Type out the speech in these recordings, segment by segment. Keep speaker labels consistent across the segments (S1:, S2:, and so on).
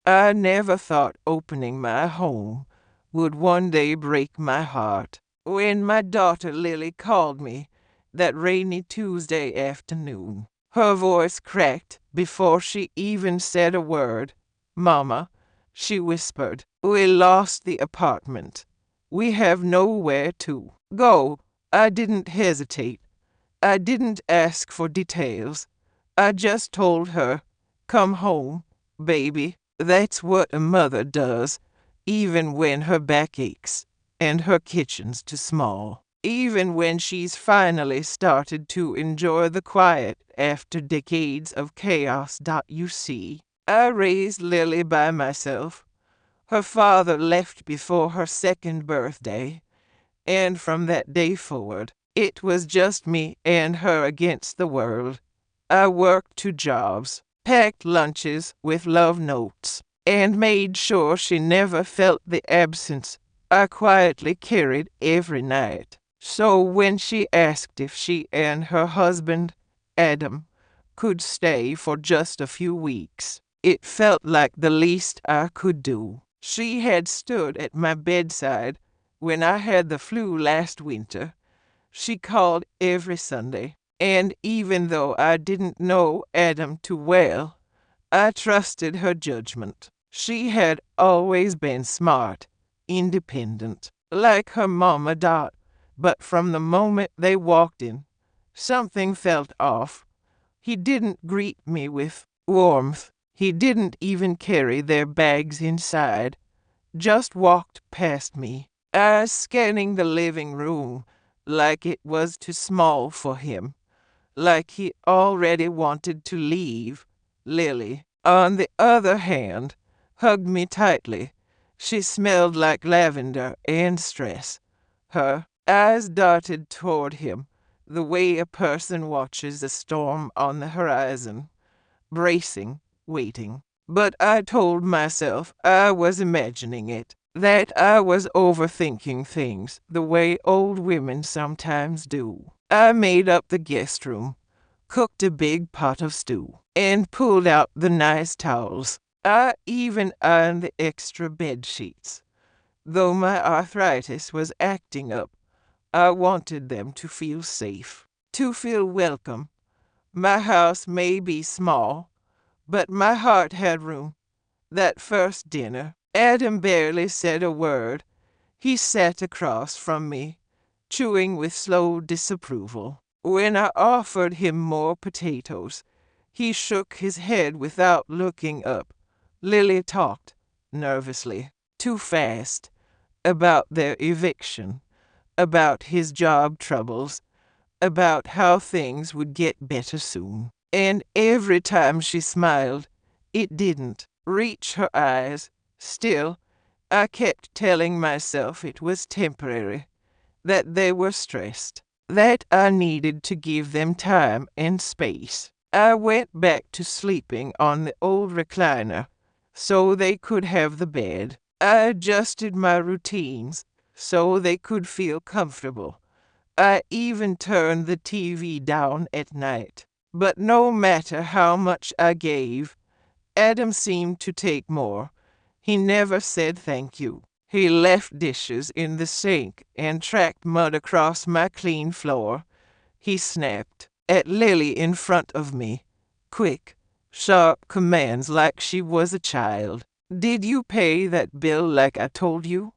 S1: I never thought opening my home would one day break my heart. When my daughter Lily called me that rainy Tuesday afternoon, her voice cracked before she even said a word. "Mama," she whispered, "we lost the apartment. We have nowhere to go." I didn't hesitate. I didn't ask for details. I just told her, "Come home, baby." That's what a mother does, even when her back aches and her kitchen's too small. Even when she's finally started to enjoy the quiet after decades of chaos. You see, I raised Lily by myself. Her father left before her second birthday, and from that day forward, it was just me and her against the world. I worked 2 jobs, packed lunches with love notes, and made sure she never felt the absence I quietly carried every night. So when she asked if she and her husband, Adam, could stay for just a few weeks, it felt like the least I could do. She had stood at my bedside when I had the flu last winter. She called every Sunday, and even though I didn't know Adam too well, I trusted her judgment. She had always been smart, independent, like her mama Dot, but from the moment they walked in, something felt off. He didn't greet me with warmth. He didn't even carry their bags inside, just walked past me. I was scanning the living room like it was too small for him, like he already wanted to leave. Lily, on the other hand, hugged me tightly. She smelled like lavender and stress. Her eyes darted toward him the way a person watches a storm on the horizon, bracing, waiting. But I told myself I was imagining it, that I was overthinking things the way old women sometimes do. I made up the guest room, cooked a big pot of stew, and pulled out the nice towels. I even ironed the extra bed sheets. Though my arthritis was acting up, I wanted them to feel safe, to feel welcome. My house may be small, but my heart had room. That first dinner, Adam barely said a word. He sat across from me, chewing with slow disapproval. When I offered him more potatoes, he shook his head without looking up. Lily talked, nervously, too fast, about their eviction, about his job troubles, about how things would get better soon. And every time she smiled, it didn't reach her eyes. Still, I kept telling myself it was temporary, that they were stressed, that I needed to give them time and space. I went back to sleeping on the old recliner so they could have the bed. I adjusted my routines so they could feel comfortable. I even turned the TV down at night. But no matter how much I gave, Adam seemed to take more. He never said thank you. He left dishes in the sink and tracked mud across my clean floor. He snapped at Lily in front of me. Quick, sharp commands like she was a child. "Did you pay that bill like I told you?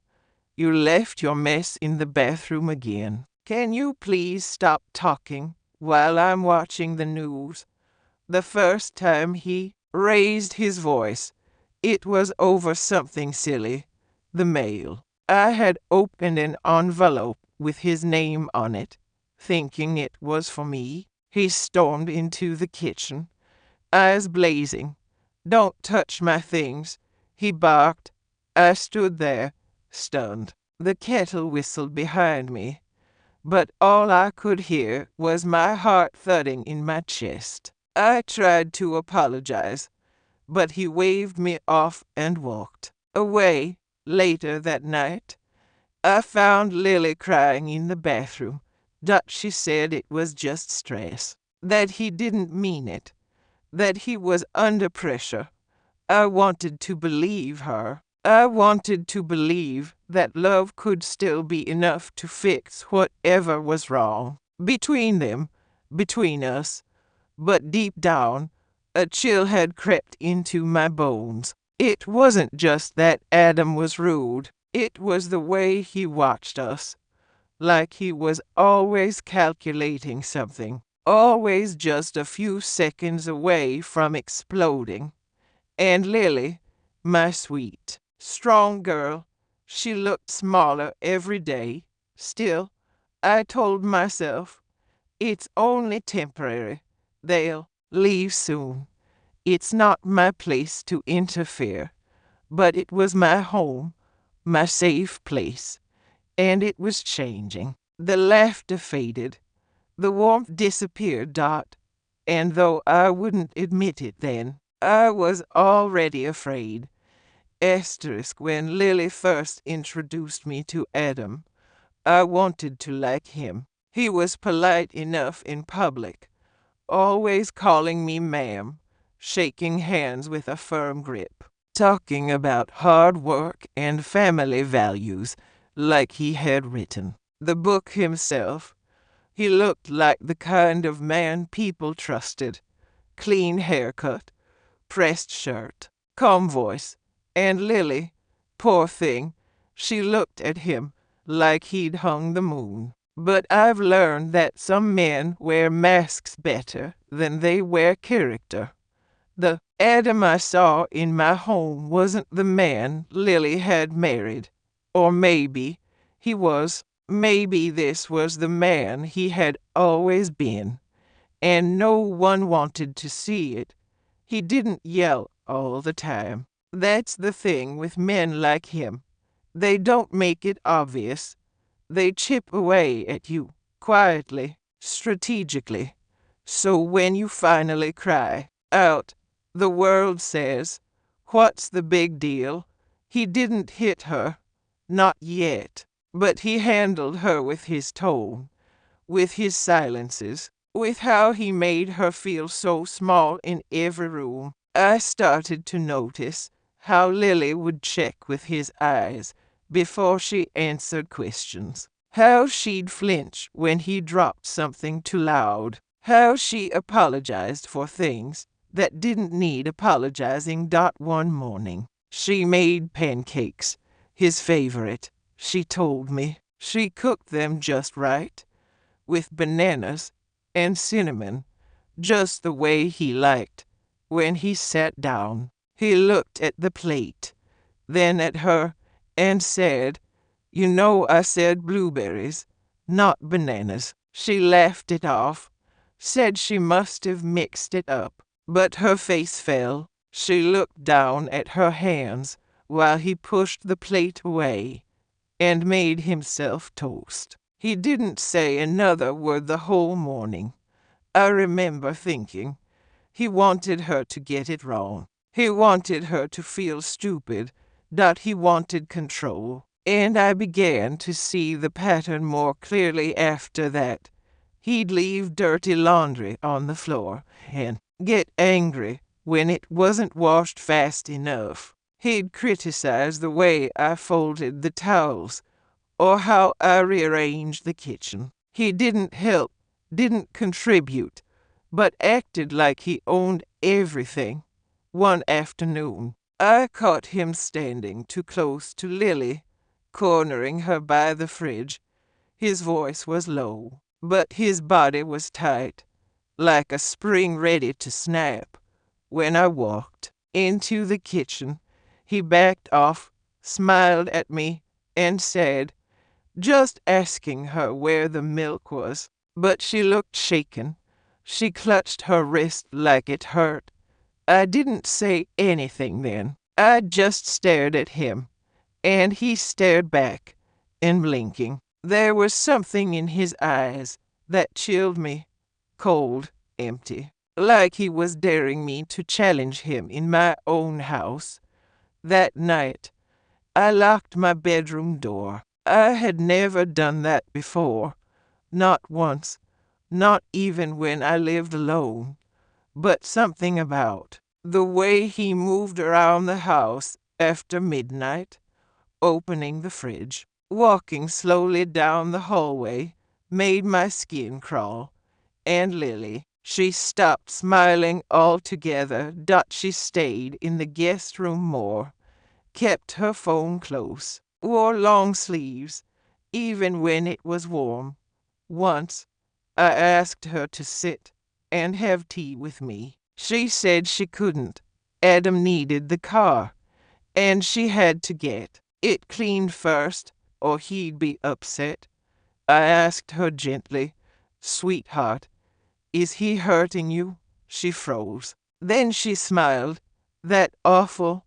S1: You left your mess in the bathroom again. Can you please stop talking while I'm watching the news?" The first time he raised his voice, it was over something silly. The mail. I had opened an envelope with his name on it, thinking it was for me. He stormed into the kitchen, eyes blazing. "Don't touch my things," he barked. I stood there, stunned. The kettle whistled behind me, but all I could hear was my heart thudding in my chest. I tried to apologize, but he waved me off and walked away. Later that night, I found Lily crying in the bathroom. She said it was just stress, that he didn't mean it, that he was under pressure. I wanted to believe her. I wanted to believe that love could still be enough to fix whatever was wrong between them, between us. But deep down, a chill had crept into my bones. It wasn't just that Adam was rude. It was the way he watched us, like he was always calculating something, always just a few seconds away from exploding. And Lily, my sweet, strong girl, she looked smaller every day. Still, I told myself, it's only temporary. They'll leave soon. It's not my place to interfere, but it was my home, my safe place, and it was changing. The laughter faded, the warmth disappeared, and though I wouldn't admit it then, I was already afraid. When Lily first introduced me to Adam, I wanted to like him. He was polite enough in public, always calling me ma'am, shaking hands with a firm grip, talking about hard work and family values like he had written the book himself. He looked like the kind of man people trusted. Clean haircut, pressed shirt, calm voice. And Lily, poor thing, she looked at him like he'd hung the moon. But I've learned that some men wear masks better than they wear character. The Adam I saw in my home wasn't the man Lily had married. Or maybe he was. Maybe this was the man he had always been, and no one wanted to see it. He didn't yell all the time. That's the thing with men like him. They don't make it obvious. They chip away at you, quietly, strategically. So when you finally cry out, the world says, "What's the big deal?" He didn't hit her. Not yet. But he handled her with his tone, with his silences, with how he made her feel so small in every room. I started to notice how Lily would check with his eyes before she answered questions, how she'd flinch when he dropped something too loud, how she apologized for things that didn't need apologizing. One morning, she made pancakes, his favorite. She told me she cooked them just right, with bananas and cinnamon, just the way he liked. When he sat down, he looked at the plate, then at her, and said, "You know I said blueberries, not bananas." She laughed it off, said she must have mixed it up, but her face fell. She looked down at her hands while he pushed the plate away and made himself toast. He didn't say another word the whole morning. I remember thinking he wanted her to get it wrong. He wanted her to feel stupid, that he wanted control. And I began to see the pattern more clearly after that. He'd leave dirty laundry on the floor and get angry when it wasn't washed fast enough. He'd criticize the way I folded the towels or how I rearranged the kitchen. He didn't help, didn't contribute, but acted like he owned everything. One afternoon, I caught him standing too close to Lily, cornering her by the fridge. His voice was low, but his body was tight, like a spring ready to snap. When I walked into the kitchen, he backed off, smiled at me, and said, just asking her where the milk was. But she looked shaken. She clutched her wrist like it hurt. I didn't say anything then. I just stared at him, and he stared back, unblinking. There was something in his eyes that chilled me, cold, empty, like he was daring me to challenge him in my own house. That night, I locked my bedroom door. I had never done that before, not once, not even when I lived alone. But something about The way he moved around the house after midnight, opening the fridge, walking slowly down the hallway, made my skin crawl. And Lily, she stopped smiling altogether. She stayed in the guest room more, kept her phone close, wore long sleeves, even when it was warm. Once, I asked her to sit and have tea with me. She said she couldn't. Adam needed the car, and she had to get it cleaned first, or he'd be upset. I asked her gently, "Sweetheart, is he hurting you?" She froze. Then she smiled, that awful,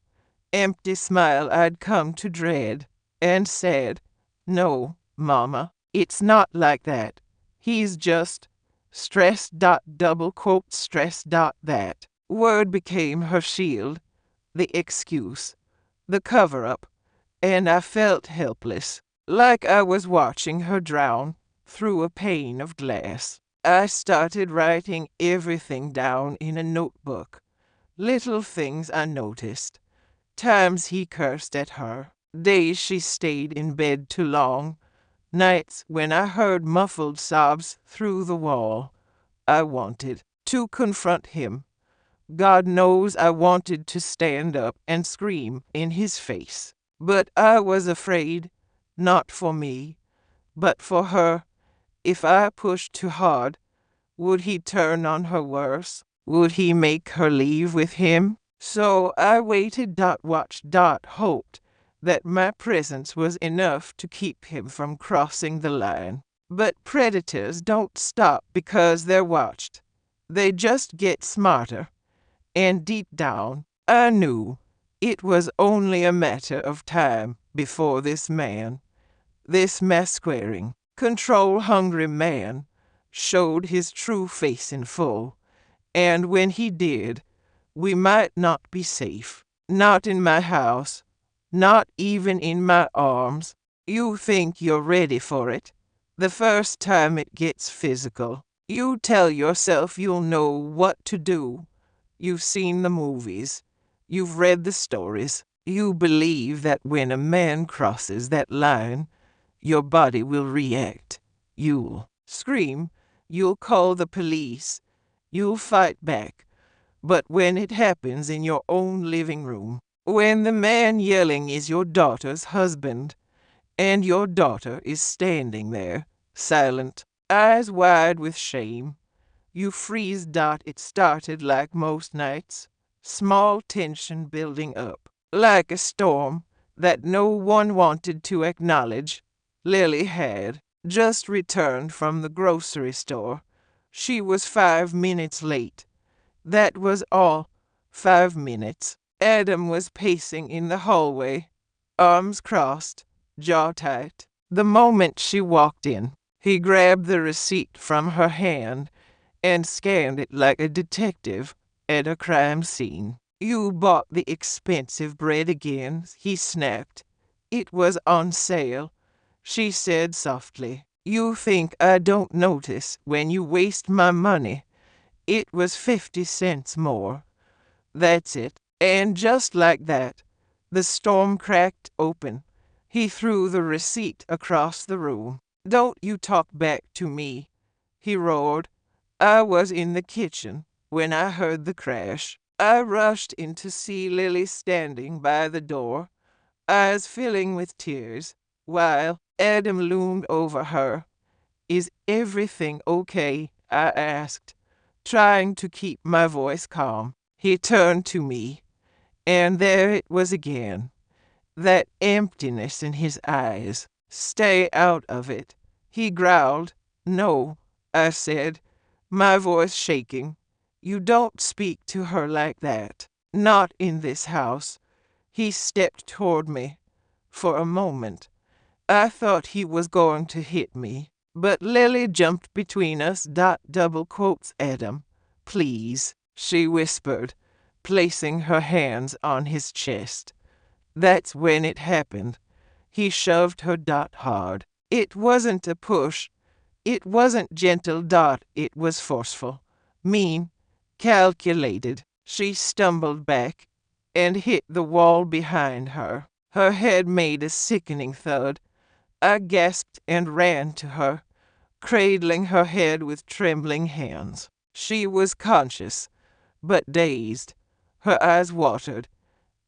S1: empty smile I'd come to dread, and said, "No, Mama, it's not like that. He's just stressed. Double quote stressed. That word became her shield, the excuse, the cover up, and I felt helpless, like I was watching her drown through a pane of glass. I started writing everything down in a notebook. Little things I noticed. Times he cursed at her. Days she stayed in bed too long. Nights when I heard muffled sobs through the wall. I wanted to confront him. God knows I wanted to stand up and scream in his face. But I was afraid, not for me, but for her. If I pushed too hard, would he turn on her worse? Would he make her leave with him? So I waited. Watched. Hoped that my presence was enough to keep him from crossing the line. But predators don't stop because they're watched. They just get smarter. And deep down, I knew it was only a matter of time before this man, this masquerading, control-hungry man, showed his true face in full. And when he did, we might not be safe. Not in my house, not even in my arms. You think you're ready for it. The first time it gets physical, you tell yourself you'll know what to do. You've seen the movies. You've read the stories. You believe that when a man crosses that line, your body will react. You'll scream. You'll call the police. You'll fight back. But when it happens in your own living room, when the man yelling is your daughter's husband, and your daughter is standing there, silent, eyes wide with shame, you freeze. It started like most nights, small tension building up, like a storm that no one wanted to acknowledge. Lily had just returned from the grocery store. She was 5 minutes late. That was all. 5 minutes. Adam was pacing in the hallway, arms crossed, jaw tight. The moment she walked in, he grabbed the receipt from her hand and scanned it like a detective at a crime scene. "You bought the expensive bread again," he snapped. "It was on sale," she said softly. "You think I don't notice when you waste my money? It was 50 cents more. That's it." And just like that, the storm cracked open. He threw the receipt across the room. "Don't you talk back to me," he roared. I was in the kitchen when I heard the crash. I rushed in to see Lily standing by the door, eyes filling with tears, while Adam loomed over her. "Is everything okay?" I asked, trying to keep my voice calm. He turned to me, and there it was again, that emptiness in his eyes. "Stay out of it," he growled. "No," I said, my voice shaking. "You don't speak to her like that. Not in this house." He stepped toward me. For a moment, I thought he was going to hit me. But Lily jumped between us. Double quotes, "Adam, please," she whispered, placing her hands on his chest. That's when it happened. He shoved her hard. It wasn't a push. It wasn't gentle. It was forceful, mean, calculated. She stumbled back and hit the wall behind her. Her head made a sickening thud. I gasped and ran to her, cradling her head with trembling hands. She was conscious, but dazed. Her eyes watered,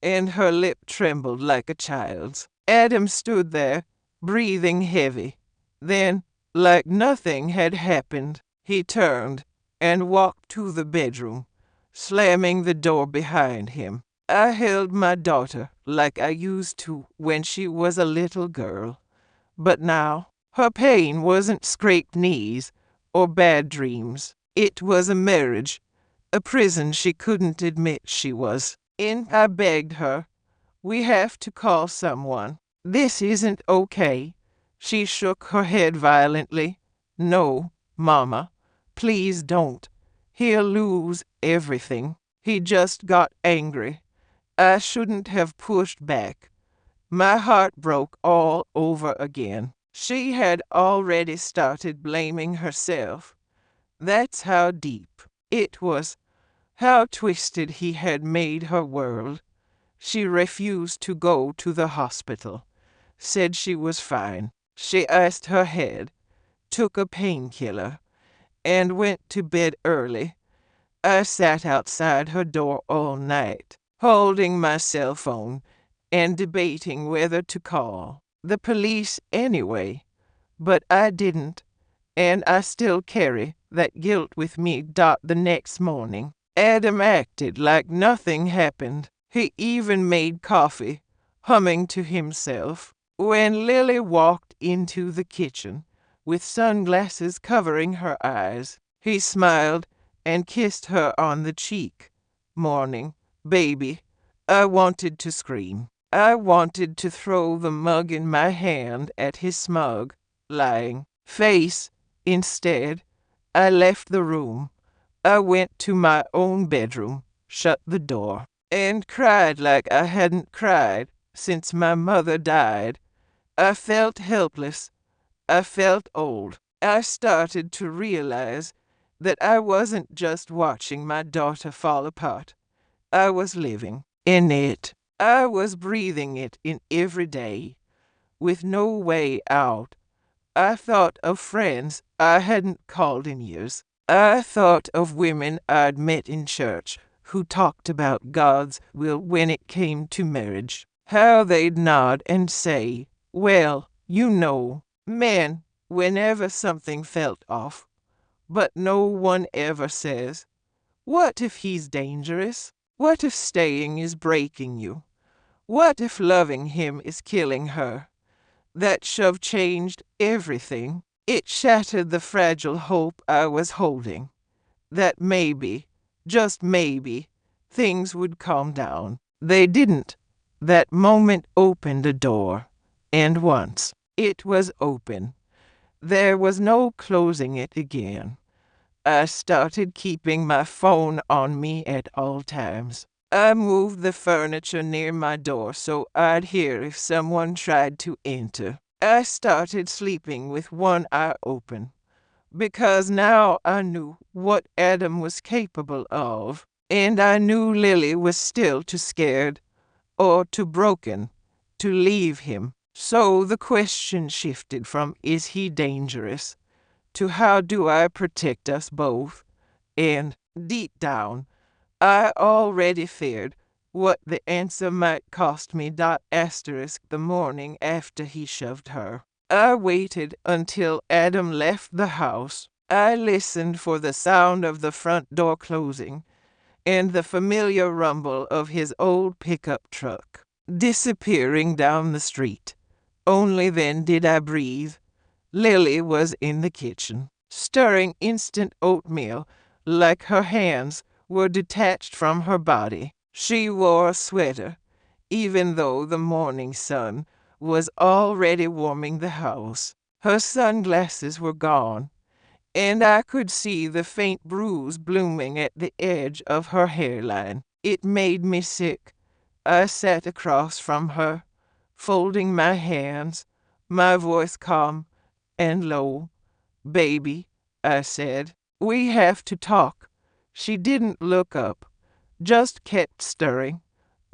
S1: and her lip trembled like a child's. Adam stood there, breathing heavy. Then, like nothing had happened, he turned and walked to the bedroom, slamming the door behind him. I held my daughter like I used to when she was a little girl. But now, her pain wasn't scraped knees or bad dreams. It was a marriage, a prison she couldn't admit she was in. I begged her, "We have to call someone. This isn't okay." She shook her head violently. "No, Mama, please don't. He'll lose everything." He just got angry. I shouldn't have pushed back. My heart broke all over again. She had already started blaming herself. That's how deep it was, how twisted he had made her world. She refused to go to the hospital, said she was fine. She iced her head, took a painkiller, and went to bed early. I sat outside her door all night, holding my cell phone and debating whether to call the police anyway. But I didn't, and I still carry that guilt with me. The next morning, Adam acted like nothing happened. He even made coffee, humming to himself. When Lily walked into the kitchen, with sunglasses covering her eyes, he smiled and kissed her on the cheek. "Morning, baby." I wanted to scream. I wanted to throw the mug in my hand at his smug, lying face. Instead, I left the room. I went to my own bedroom, shut the door, and cried like I hadn't cried since my mother died. I felt helpless. I felt old. I started to realize that I wasn't just watching my daughter fall apart. I was living in it. I was breathing it in every day, with no way out. I thought of friends I hadn't called in years. I thought of women I'd met in church who talked about God's will when it came to marriage. How they'd nod and say, "Well, you know." Men, whenever something felt off. But no one ever says, "What if he's dangerous? What if staying is breaking you? What if loving him is killing her?" That shove changed everything. It shattered the fragile hope I was holding, that maybe, just maybe, things would calm down. They didn't. That moment opened a door, and once it was open, there was no closing it again. I started keeping my phone on me at all times. I moved the furniture near my door so I'd hear if someone tried to enter. I started sleeping with one eye open, because now I knew what Adam was capable of, and I knew Lily was still too scared or too broken to leave him. So the question shifted from "Is he dangerous?" to "How do I protect us both?" And, deep down, I already feared what the answer might cost me. The morning after he shoved her, I waited until Adam left the house. I listened for the sound of the front door closing and the familiar rumble of his old pickup truck disappearing down the street. Only then did I breathe. Lily was in the kitchen, stirring instant oatmeal like her hands were detached from her body. She wore a sweater, even though the morning sun was already warming the house. Her sunglasses were gone, and I could see the faint bruise blooming at the edge of her hairline. It made me sick. I sat across from her, folding my hands, my voice calm and low. "Baby," I said, "we have to talk." She didn't look up. just kept stirring.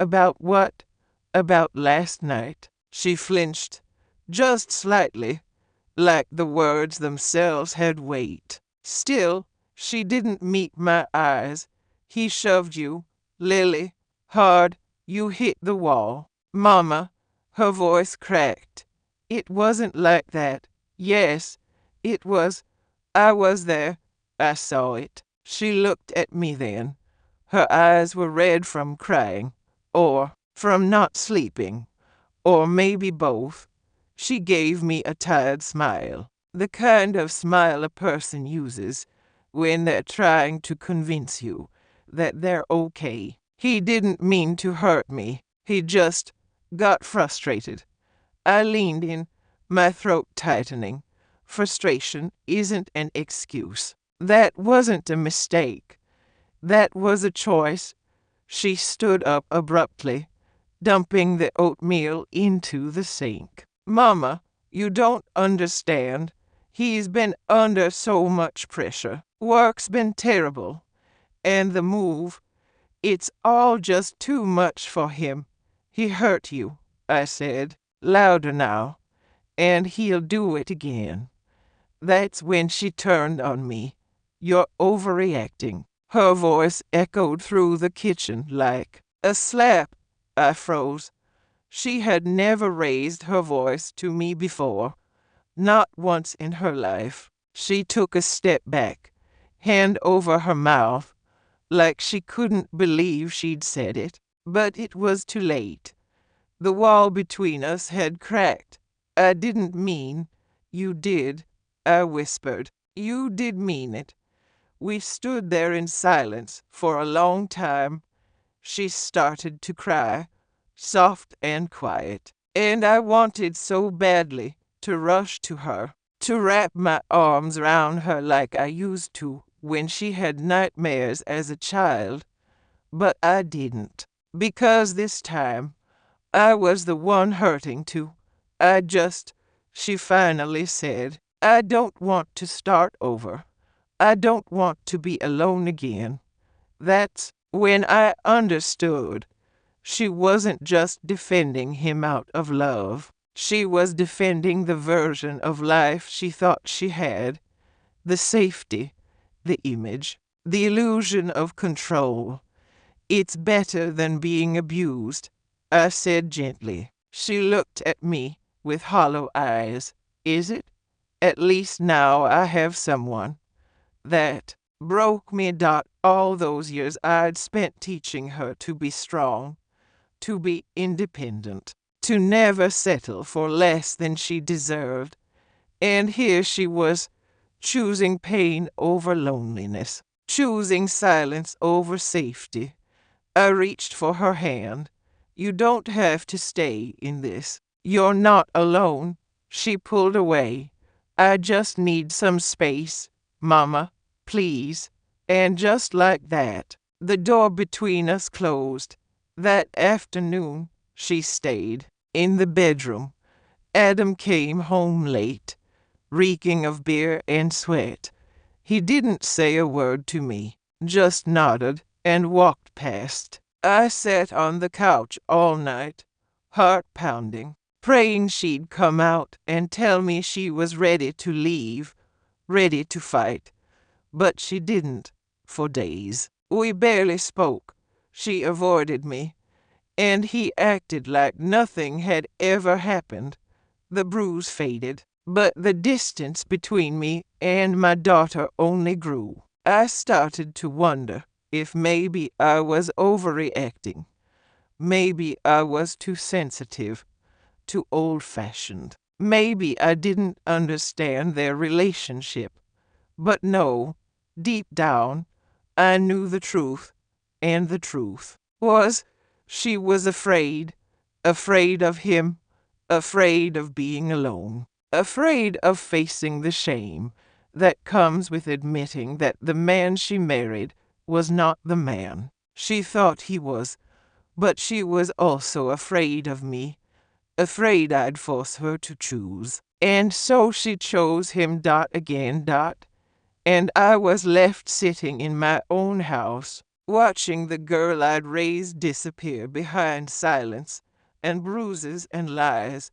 S1: About what? About last night. She flinched, just slightly, like the words themselves had weight. Still, she didn't meet my eyes. He shoved you, Lily, hard. You hit the wall. Mama, her voice cracked. It wasn't like that. Yes, it was. I was there. I saw it. She looked at me then. Her eyes were red from crying, or from not sleeping, or maybe both. She gave me a tired smile, the kind of smile a person uses when they're trying to convince you that they're okay. He didn't mean to hurt me. He just got frustrated. I leaned in, my throat tightening. Frustration isn't an excuse. That wasn't a mistake. That was a choice. She stood up abruptly, dumping the oatmeal into the sink. Mama, you don't understand. He's been under so much pressure. Work's been terrible. And the move, it's all just too much for him. He hurt you, I said, louder now, and he'll do it again. That's when she turned on me. You're overreacting. Her voice echoed through the kitchen like a slap. I froze. She had never raised her voice to me before, not once in her life. She took a step back, hand over her mouth, like she couldn't believe she'd said it. But it was too late. The wall between us had cracked. I didn't mean. You did, I whispered. You did mean it. We stood there in silence for a long time. She started to cry, soft and quiet, and I wanted so badly to rush to her, to wrap my arms round her like I used to when she had nightmares as a child. But I didn't, because this time I was the one hurting too. She finally said, I don't want to start over. I don't want to be alone again. That's when I understood. She wasn't just defending him out of love. She was defending the version of life she thought she had. The safety, the image, the illusion of control. It's better than being abused, I said gently. She looked at me with hollow eyes. Is it? At least now I have someone. That broke me. All those years I'd spent teaching her to be strong, to be independent, to never settle for less than she deserved. And here she was, choosing pain over loneliness, choosing silence over safety. I reached for her hand. You don't have to stay in this. You're not alone. She pulled away. I just need some space, Mama, please. And just like that, the door between us closed. That afternoon, she stayed in the bedroom. Adam came home late, reeking of beer and sweat. He didn't say a word to me, just nodded and walked past. I sat on the couch all night, heart pounding, praying she'd come out and tell me she was ready to leave, ready to fight. But she didn't, for days. We barely spoke. She avoided me, and he acted like nothing had ever happened. The bruise faded, but the distance between me and my daughter only grew. I started to wonder if maybe I was overreacting. Maybe I was too sensitive, too old-fashioned. Maybe I didn't understand their relationship. But no, deep down, I knew the truth, and the truth was she was afraid of him, afraid of being alone, afraid of facing the shame that comes with admitting that the man she married was not the man she thought he was. But she was also afraid of me, afraid I'd force her to choose. And so she chose him. Again. And I was left sitting in my own house, watching the girl I'd raised disappear behind silence and bruises and lies.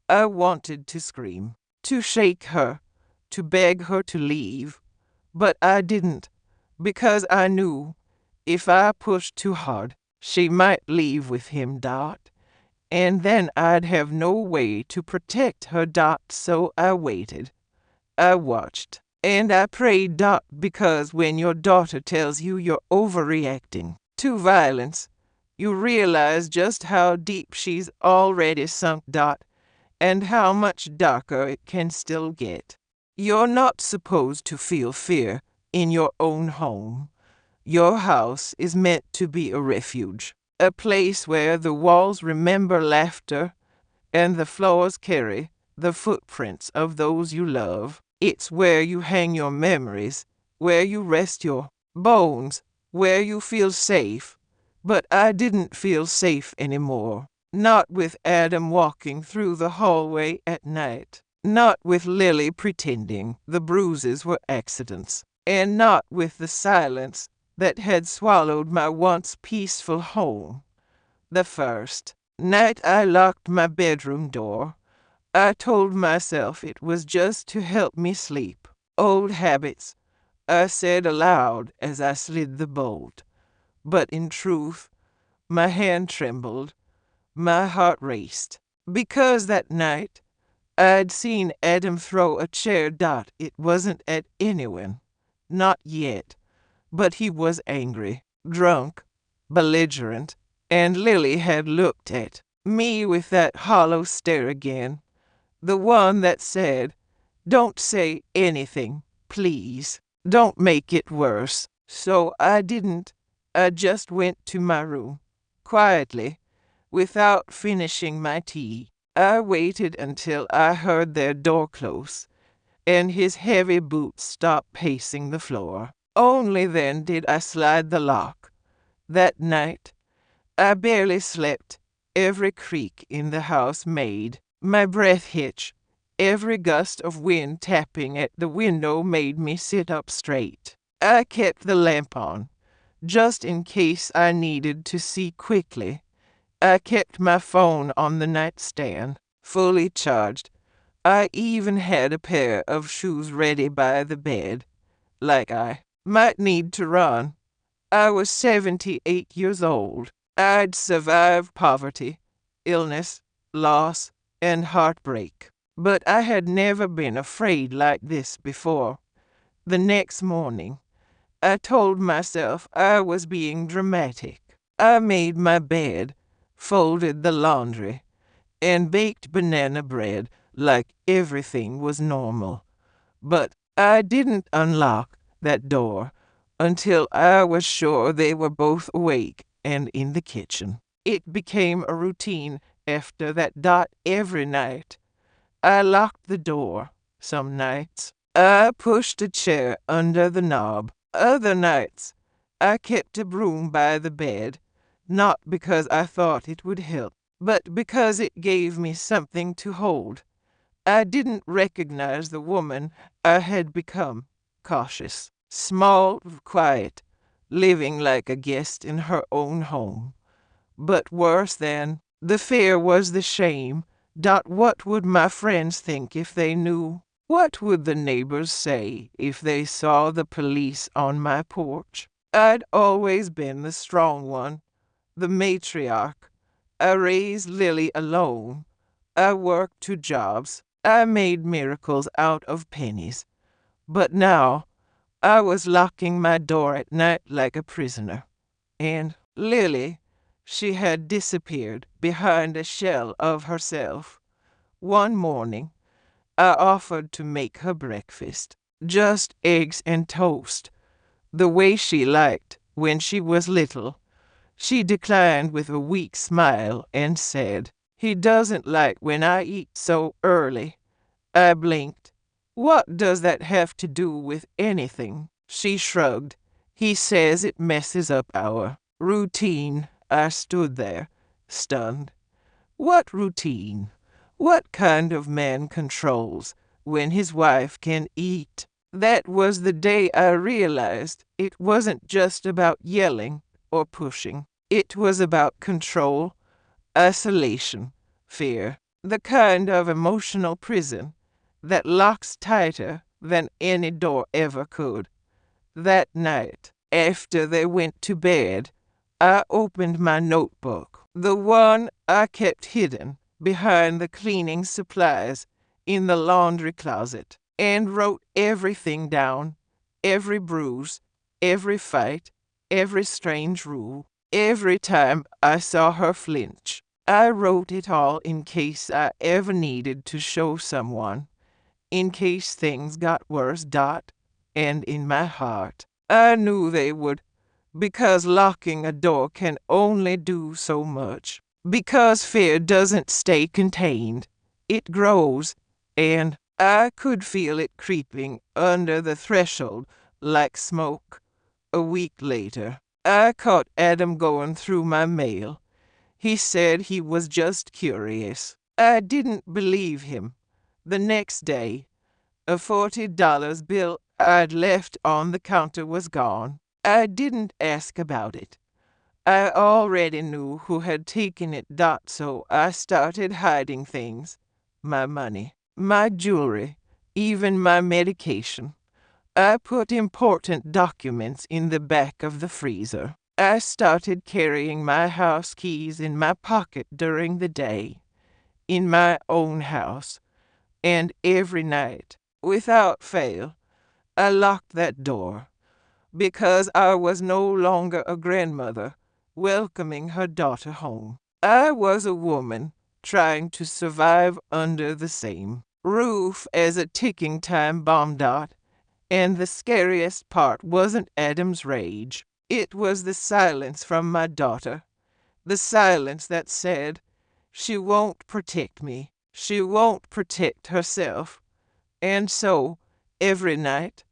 S1: I wanted to scream, to shake her, to beg her to leave, but I didn't, because I knew if I pushed too hard, she might leave with him. And then I'd have no way to protect her. So I waited. I watched. And I prayed. Because when your daughter tells you you're overreacting to violence, you realize just how deep she's already sunk. And how much darker it can still get. You're not supposed to feel fear in your own home. Your house is meant to be a refuge, a place where the walls remember laughter and the floors carry the footprints of those you love. It's where you hang your memories, where you rest your bones, where you feel safe. But I didn't feel safe anymore. Not with Adam walking through the hallway at night. Not with Lily pretending the bruises were accidents. And not with the silence that had swallowed my once peaceful home. The first night I locked my bedroom door, I told myself it was just to help me sleep. Old habits, I said aloud as I slid the bolt. But in truth, my hand trembled, my heart raced. Because that night, I'd seen Adam throw a chair. It wasn't at anyone. Not yet. But he was angry, drunk, belligerent, and Lily had looked at me with that hollow stare again. The one that said, "Don't say anything, please. Don't make it worse." So I didn't. I just went to my room, quietly, without finishing my tea. I waited until I heard their door close, and his heavy boots stop pacing the floor. Only then did I slide the lock. That night, I barely slept. Every creak in the house made my breath hitch. Every gust of wind tapping at the window made me sit up straight. I kept the lamp on, just in case I needed to see quickly. I kept my phone on the nightstand, fully charged. I even had a pair of shoes ready by the bed, like I might need to run. I was 78 years old. I'd survived poverty, illness, loss, and heartbreak. But I had never been afraid like this before. The next morning, I told myself I was being dramatic. I made my bed, folded the laundry, and baked banana bread like everything was normal. But I didn't unlock that door until I was sure they were both awake and in the kitchen. It became a routine after that. Every night, I locked the door. Some nights, I pushed a chair under the knob. Other nights, I kept a broom by the bed, not because I thought it would help, but because it gave me something to hold. I didn't recognize the woman I had become. Cautious, small, quiet, living like a guest in her own home. But worse than the fear was the shame. What would my friends think if they knew? What would the neighbors say if they saw the police on my porch? I'd always been the strong one, the matriarch. I raised Lily alone. I worked 2 jobs. I made miracles out of pennies. But now, I was locking my door at night like a prisoner. And Lily, she had disappeared behind a shell of herself. One morning, I offered to make her breakfast. Just eggs and toast, the way she liked when she was little. She declined with a weak smile and said, "He doesn't like when I eat so early." I blinked. "What does that have to do with anything?" She shrugged. "He says it messes up our routine." I stood there, stunned. What routine? What kind of man controls when his wife can eat? That was the day I realized it wasn't just about yelling or pushing. It was about control, isolation, fear, the kind of emotional prison that locks tighter than any door ever could. That night, after they went to bed, I opened my notebook, the one I kept hidden behind the cleaning supplies in the laundry closet, and wrote everything down, every bruise, every fight, every strange rule. Every time I saw her flinch, I wrote it all in case I ever needed to show someone, in case things got worse. And in my heart, I knew they would, because locking a door can only do so much. Because fear doesn't stay contained, it grows, and I could feel it creeping under the threshold like smoke. A week later, I caught Adam going through my mail. He said he was just curious. I didn't believe him. The next day, a $40 bill I'd left on the counter was gone. I didn't ask about it. I already knew who had taken it. So I started hiding things. My money, my jewelry, even my medication. I put important documents in the back of the freezer. I started carrying my house keys in my pocket during the day, in my own house, and every night, without fail, I locked that door, because I was no longer a grandmother welcoming her daughter home. I was a woman trying to survive under the same roof as a ticking time bomb. And the scariest part wasn't Adam's rage. It was the silence from my daughter. The silence that said, she won't protect me. She won't protect herself. And so, every night,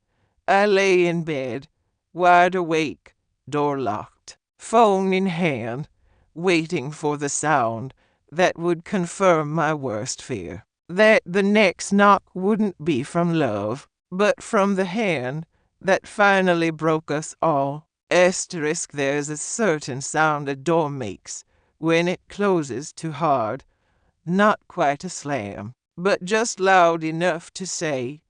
S1: I lay in bed, wide awake, door locked, phone in hand, waiting for the sound that would confirm my worst fear. That the next knock wouldn't be from love, but from the hand that finally broke us all. There's a certain sound a door makes when it closes too hard. Not quite a slam, but just loud enough to say,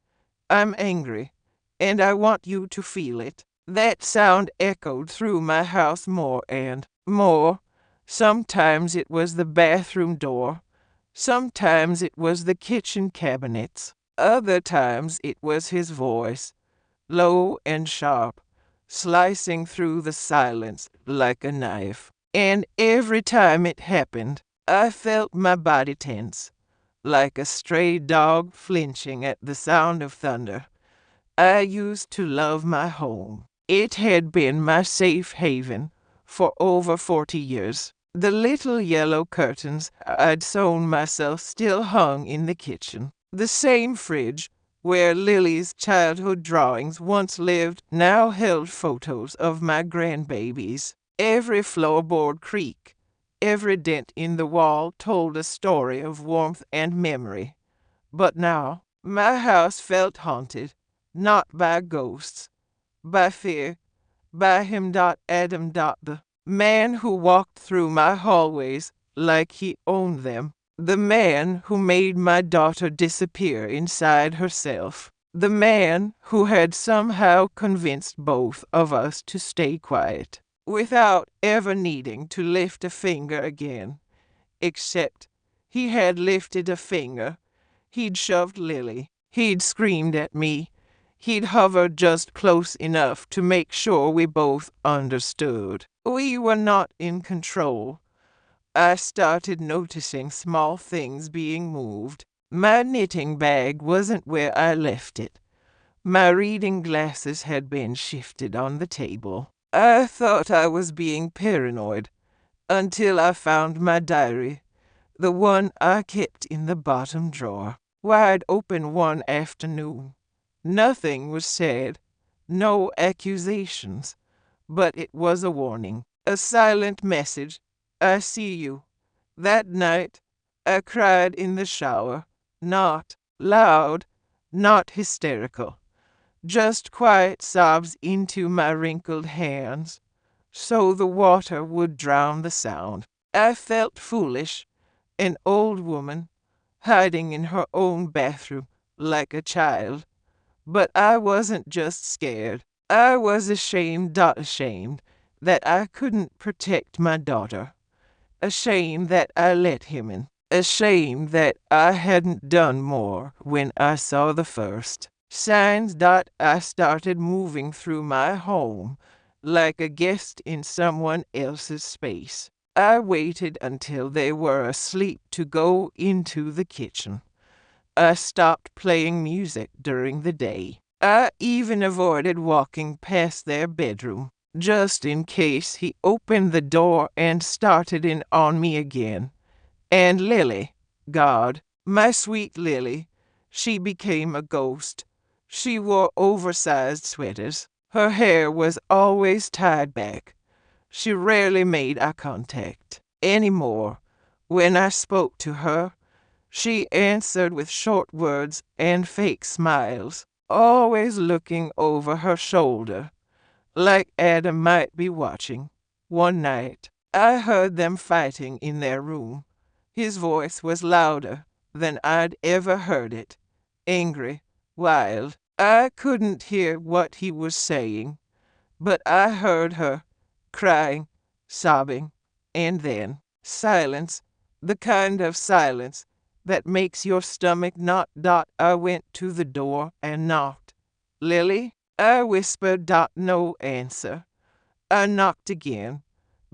S1: I'm angry, and I want you to feel it. That sound echoed through my house more and more. Sometimes it was the bathroom door. Sometimes it was the kitchen cabinets. Other times it was his voice, low and sharp, slicing through the silence like a knife. And every time it happened, I felt my body tense, like a stray dog flinching at the sound of thunder. I used to love my home. It had been my safe haven for over 40 years. The little yellow curtains I'd sewn myself still hung in the kitchen. The same fridge where Lily's childhood drawings once lived now held photos of my grandbabies. Every floorboard creak, every dent in the wall told a story of warmth and memory. But now, my house felt haunted, not by ghosts, by fear, by him. Adam. The man who walked through my hallways like he owned them. The man who made my daughter disappear inside herself. The man who had somehow convinced both of us to stay quiet, without ever needing to lift a finger again. Except he had lifted a finger. He'd shoved Lily. He'd screamed at me. He'd hovered just close enough to make sure we both understood. We were not in control. I started noticing small things being moved. My knitting bag wasn't where I left it. My reading glasses had been shifted on the table. I thought I was being paranoid until I found my diary, the one I kept in the bottom drawer, wide open one afternoon. Nothing was said, no accusations, but it was a warning, a silent message. I see you. That night, I cried in the shower, not loud, not hysterical, just quiet sobs into my wrinkled hands, so the water would drown the sound. I felt foolish, an old woman, hiding in her own bathroom like a child. But I wasn't just scared. I was ashamed that I couldn't protect my daughter. Ashamed that I let him in. Ashamed that I hadn't done more when I saw the first signs. I started moving through my home like a guest in someone else's space. I waited until they were asleep to go into the kitchen. I stopped playing music during the day. I even avoided walking past their bedroom, just in case he opened the door and started in on me again. And Lily, God, my sweet Lily, she became a ghost. She wore oversized sweaters. Her hair was always tied back. She rarely made eye contact anymore. When I spoke to her, she answered with short words and fake smiles, always looking over her shoulder, like Adam might be watching. One night, I heard them fighting in their room. His voice was louder than I'd ever heard it, angry, wild. I couldn't hear what he was saying, but I heard her, crying, sobbing, and then silence, the kind of silence that makes your stomach knot. I went to the door and knocked. Lily? I whispered. No answer. I knocked again.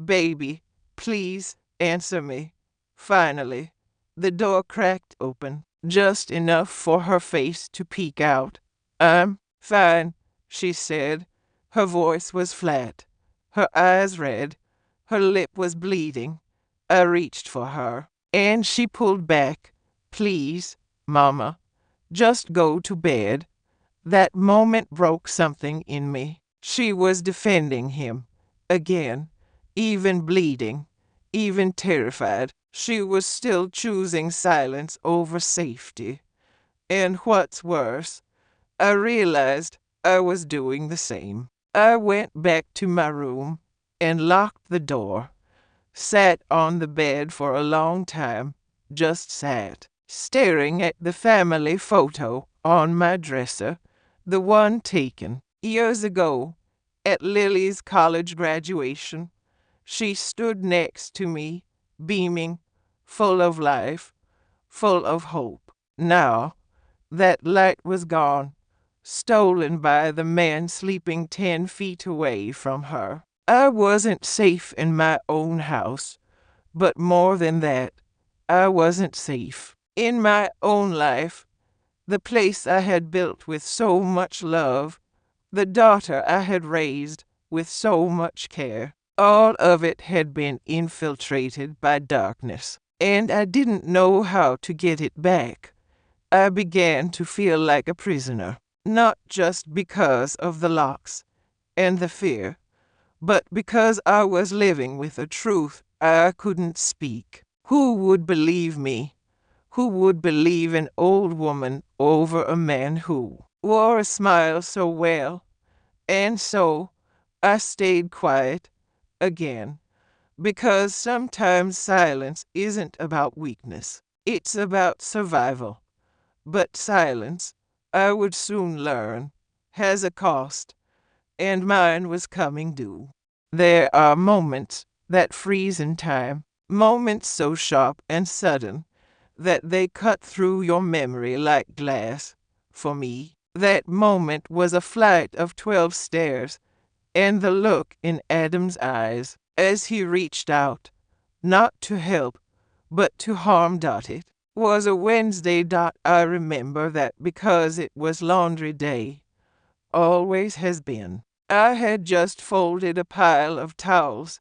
S1: Baby, please answer me. Finally, the door cracked open, just enough for her face to peek out. I'm fine, she said. Her voice was flat, her eyes red, her lip was bleeding. I reached for her, and she pulled back. Please, Mama, just go to bed. That moment broke something in me. She was defending him. Again, even bleeding, even terrified. She was still choosing silence over safety. And what's worse, I realized I was doing the same. I went back to my room and locked the door. Sat on the bed for a long time, just sat, staring at the family photo on my dresser, the one taken years ago at Lily's college graduation. She stood next to me, beaming, full of life, full of hope. Now, that light was gone, stolen by the man sleeping 10 feet away from her. I wasn't safe in my own house, but more than that, I wasn't safe in my own life, the place I had built with so much love, the daughter I had raised with so much care. All of it had been infiltrated by darkness, and I didn't know how to get it back. I began to feel like a prisoner, not just because of the locks and the fear, but because I was living with a truth I couldn't speak. Who would believe me? Who would believe an old woman over a man who wore a smile so well? And so I stayed quiet again, because sometimes silence isn't about weakness, it's about survival. But silence, I would soon learn, has a cost, and mine was coming due. There are moments that freeze in time, moments so sharp and sudden that they cut through your memory like glass. For me, that moment was a flight of 12 stairs, and the look in Adam's eyes as he reached out, not to help, but to harm. It was a Wednesday. I remember that because it was laundry day. Always has been. I had just folded a pile of towels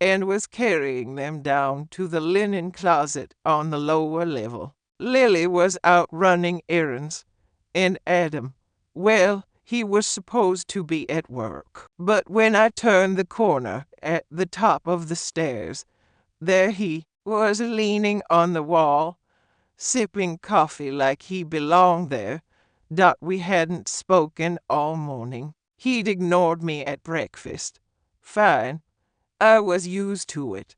S1: and was carrying them down to the linen closet on the lower level. Lily was out running errands, and Adam, well, he was supposed to be at work. But when I turned the corner at the top of the stairs, there he was leaning on the wall, sipping coffee like he belonged there, We hadn't spoken all morning. He'd ignored me at breakfast. Fine. I was used to it.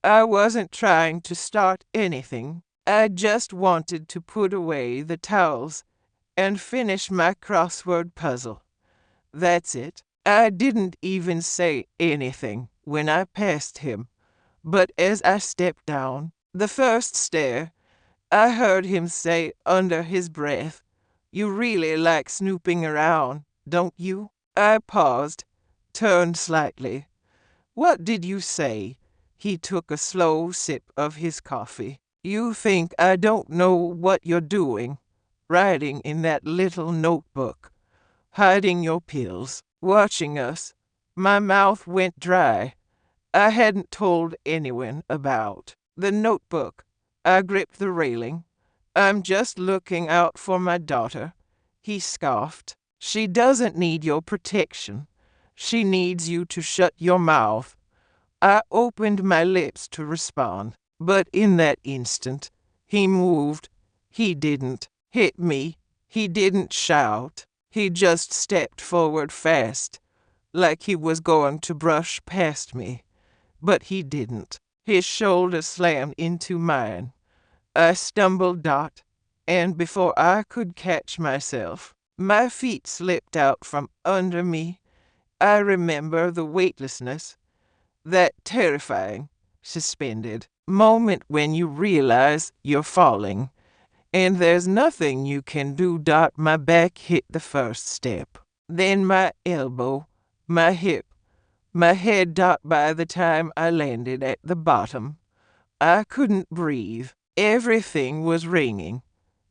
S1: I wasn't trying to start anything. I just wanted to put away the towels and finish my crossword puzzle. That's it. I didn't even say anything when I passed him, but as I stepped down the first stair, I heard him say under his breath, "You really like snooping around, don't you?" I paused, turned slightly. "What did you say?" He took a slow sip of his coffee. "You think I don't know what you're doing, writing in that little notebook, hiding your pills, watching us." My mouth went dry. I hadn't told anyone about the notebook. I gripped the railing. "I'm just looking out for my daughter," he scoffed. "She doesn't need your protection. She needs you to shut your mouth." I opened my lips to respond, but in that instant, he moved. He didn't hit me. He didn't shout. He just stepped forward fast, like he was going to brush past me. But he didn't. His shoulder slammed into mine. I stumbled, and before I could catch myself, my feet slipped out from under me. I remember the weightlessness, that terrifying, suspended moment when you realize you're falling, and there's nothing you can do. My back hit the first step, then my elbow, my hip, my head. By the time I landed at the bottom, I couldn't breathe. Everything was ringing,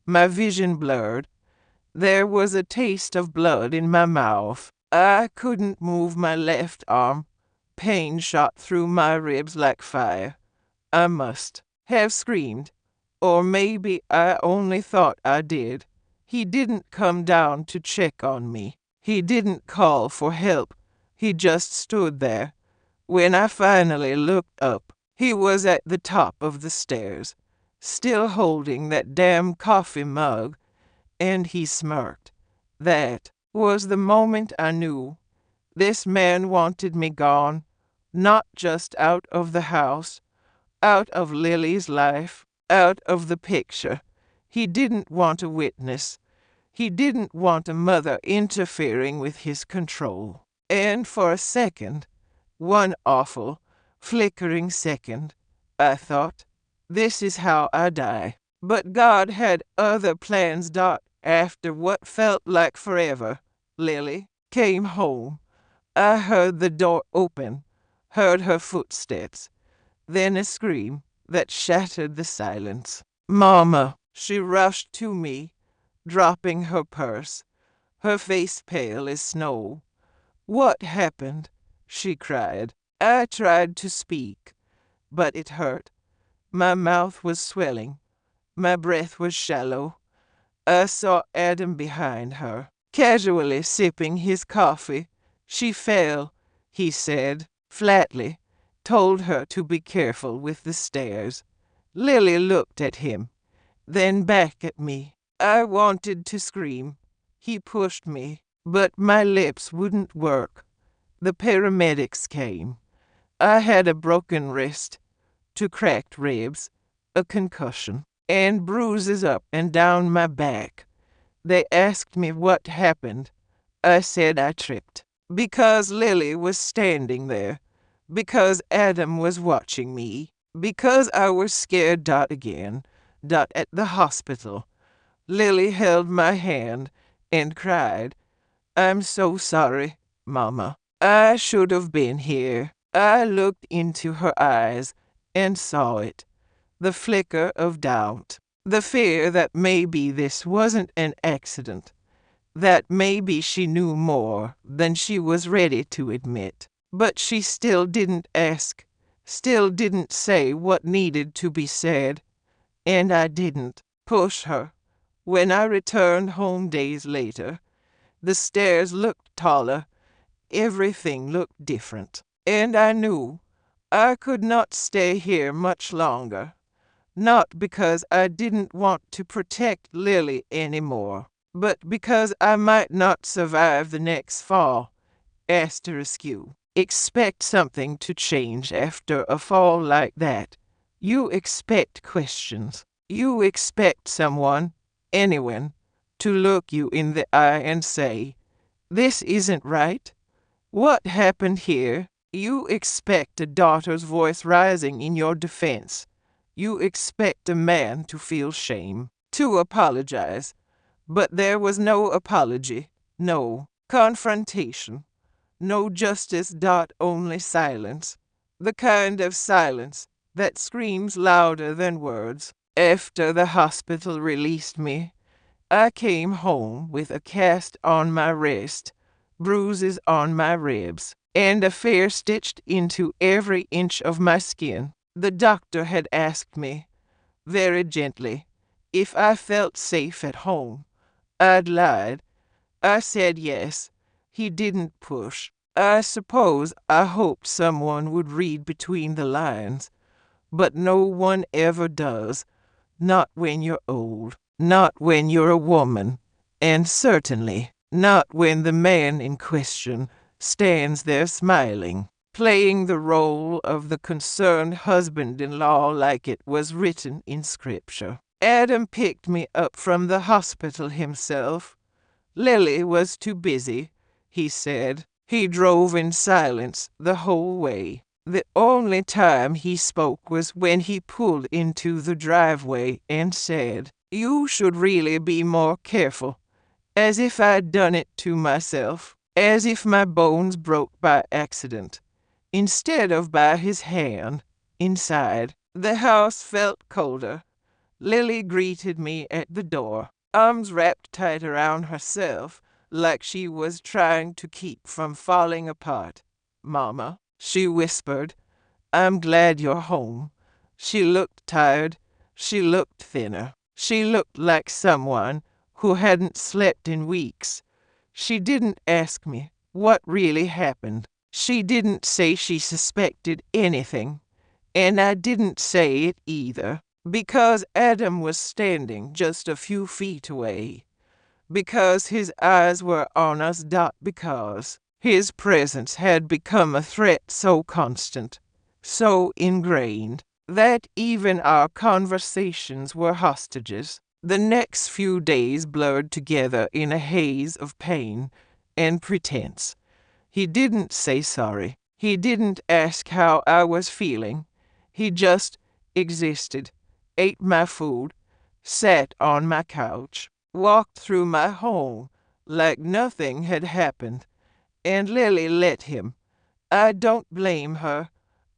S1: my vision blurred. There was a taste of blood in my mouth. I couldn't move my left arm. Pain shot through my ribs like fire. I must have screamed, or maybe I only thought I did. He didn't come down to check on me. He didn't call for help. He just stood there. When I finally looked up, he was at the top of the stairs, still holding that damn coffee mug, and he smirked. That was the moment I knew this man wanted me gone, not just out of the house, out of Lily's life, out of the picture. He didn't want a witness. He didn't want a mother interfering with his control. And for a second, one awful, flickering second, I thought, this is how I die. But God had other plans. After what felt like forever, Lily came home. I heard the door open, heard her footsteps, then a scream that shattered the silence. "Mama!" She rushed to me, dropping her purse, her face pale as snow. "What happened?" she cried. I tried to speak, but it hurt. My mouth was swelling. My breath was shallow. I saw Adam behind her, casually sipping his coffee. "She fell," he said, flatly, told her to be careful with the stairs. Lily looked at him, then back at me. I wanted to scream. He pushed me, but my lips wouldn't work. The paramedics came. I had a broken wrist, two cracked ribs, a concussion, and bruises up and down my back. They asked me what happened. I said I tripped. Because Lily was standing there. Because Adam was watching me. Because I was scared. Again. At the hospital, Lily held my hand and cried, "I'm so sorry, Mama. I should have been here." I looked into her eyes and saw it. The flicker of doubt. The fear that maybe this wasn't an accident. That maybe she knew more than she was ready to admit. But she still didn't ask. Still didn't say what needed to be said. And I didn't push her. When I returned home days later, the stairs looked taller. Everything looked different. And I knew I could not stay here much longer. Not because I didn't want to protect Lily anymore, but because I might not survive the next fall. Asterisk you expect something to change after a fall like that. You expect questions. You expect someone, anyone, to look you in the eye and say, "This isn't right. What happened here?" You expect a daughter's voice rising in your defense. You expect a man to feel shame, to apologize. But there was no apology, no confrontation, no justice. Only silence. The kind of silence that screams louder than words. After the hospital released me, I came home with a cast on my wrist, bruises on my ribs, and a fear stitched into every inch of my skin. The doctor had asked me, very gently, if I felt safe at home. I'd lied. I said yes. He didn't push. I suppose I hoped someone would read between the lines, but no one ever does. Not when you're old, not when you're a woman, and certainly not when the man in question stands there smiling, playing the role of the concerned husband-in-law like it was written in scripture. Adam picked me up from the hospital himself. Lily was too busy, he said. He drove in silence the whole way. The only time he spoke was when he pulled into the driveway and said, "You should really be more careful," as if I'd done it to myself, as if my bones broke by accident, instead of by his hand. Inside, the house felt colder. Lily greeted me at the door, arms wrapped tight around herself, like she was trying to keep from falling apart. "Mama," she whispered, "I'm glad you're home." She looked tired. She looked thinner. She looked like someone who hadn't slept in weeks. She didn't ask me what really happened. She didn't say she suspected anything, and I didn't say it either, because Adam was standing just a few feet away, because his eyes were on us. Because his presence had become a threat so constant, so ingrained, that even our conversations were hostages. The next few days blurred together in a haze of pain and pretense. He didn't say sorry. He didn't ask how I was feeling. He just existed, ate my food, sat on my couch, walked through my home like nothing had happened. And Lily let him. I don't blame her.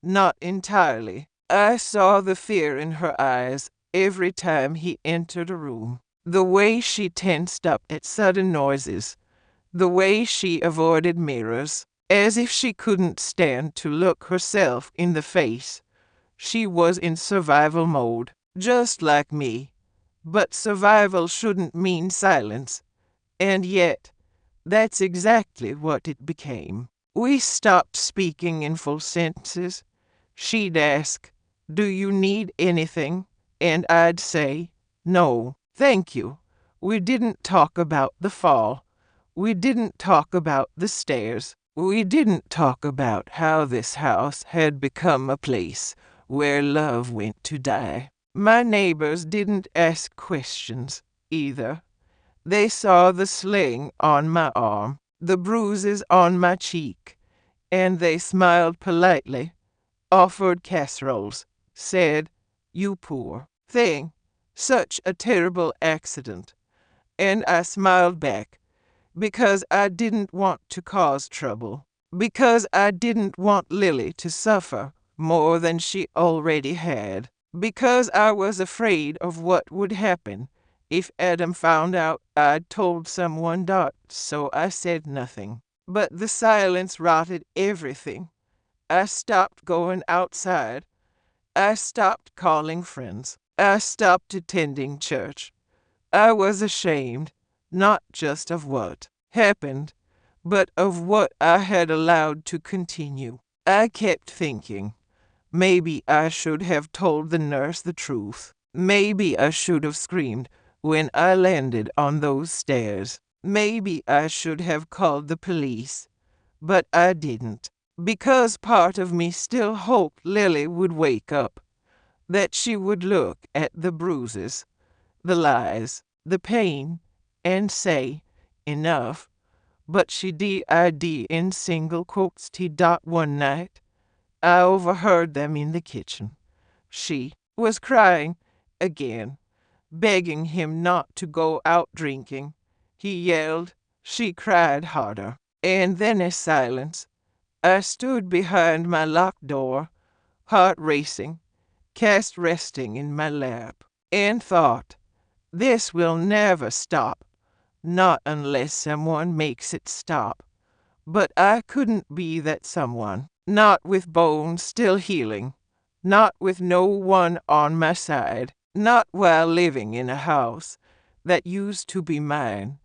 S1: Not entirely. I saw the fear in her eyes every time he entered a room. The way she tensed up at sudden noises. The way she avoided mirrors, as if she couldn't stand to look herself in the face. She was in survival mode, just like me. But survival shouldn't mean silence. And yet, that's exactly what it became. We stopped speaking in full sentences. She'd ask, "Do you need anything?" And I'd say, "No, thank you." We didn't talk about the fall. We didn't talk about the stairs. We didn't talk about how this house had become a place where love went to die. My neighbors didn't ask questions either. They saw the sling on my arm, the bruises on my cheek, and they smiled politely, offered casseroles, said, "You poor thing, such a terrible accident." And I smiled back, because I didn't want to cause trouble, because I didn't want Lily to suffer more than she already had, because I was afraid of what would happen if Adam found out I'd told someone. So I said nothing. But the silence rotted everything. I stopped going outside. I stopped calling friends. I stopped attending church. I was ashamed, not just of what happened, but of what I had allowed to continue. I kept thinking, maybe I should have told the nurse the truth. Maybe I should have screamed when I landed on those stairs. Maybe I should have called the police, but I didn't, because part of me still hoped Lily would wake up, that she would look at the bruises, the lies, the pain, and say, enough. But she did in single quotes. One night, I overheard them in the kitchen. She was crying again, begging him not to go out drinking. He yelled. She cried harder. And then a silence. I stood behind my locked door, heart racing, cast resting in my lap, and thought, this will never stop, not unless someone makes it stop. But I couldn't be that someone, not with bones still healing, not with no one on my side, not while living in a house that used to be mine,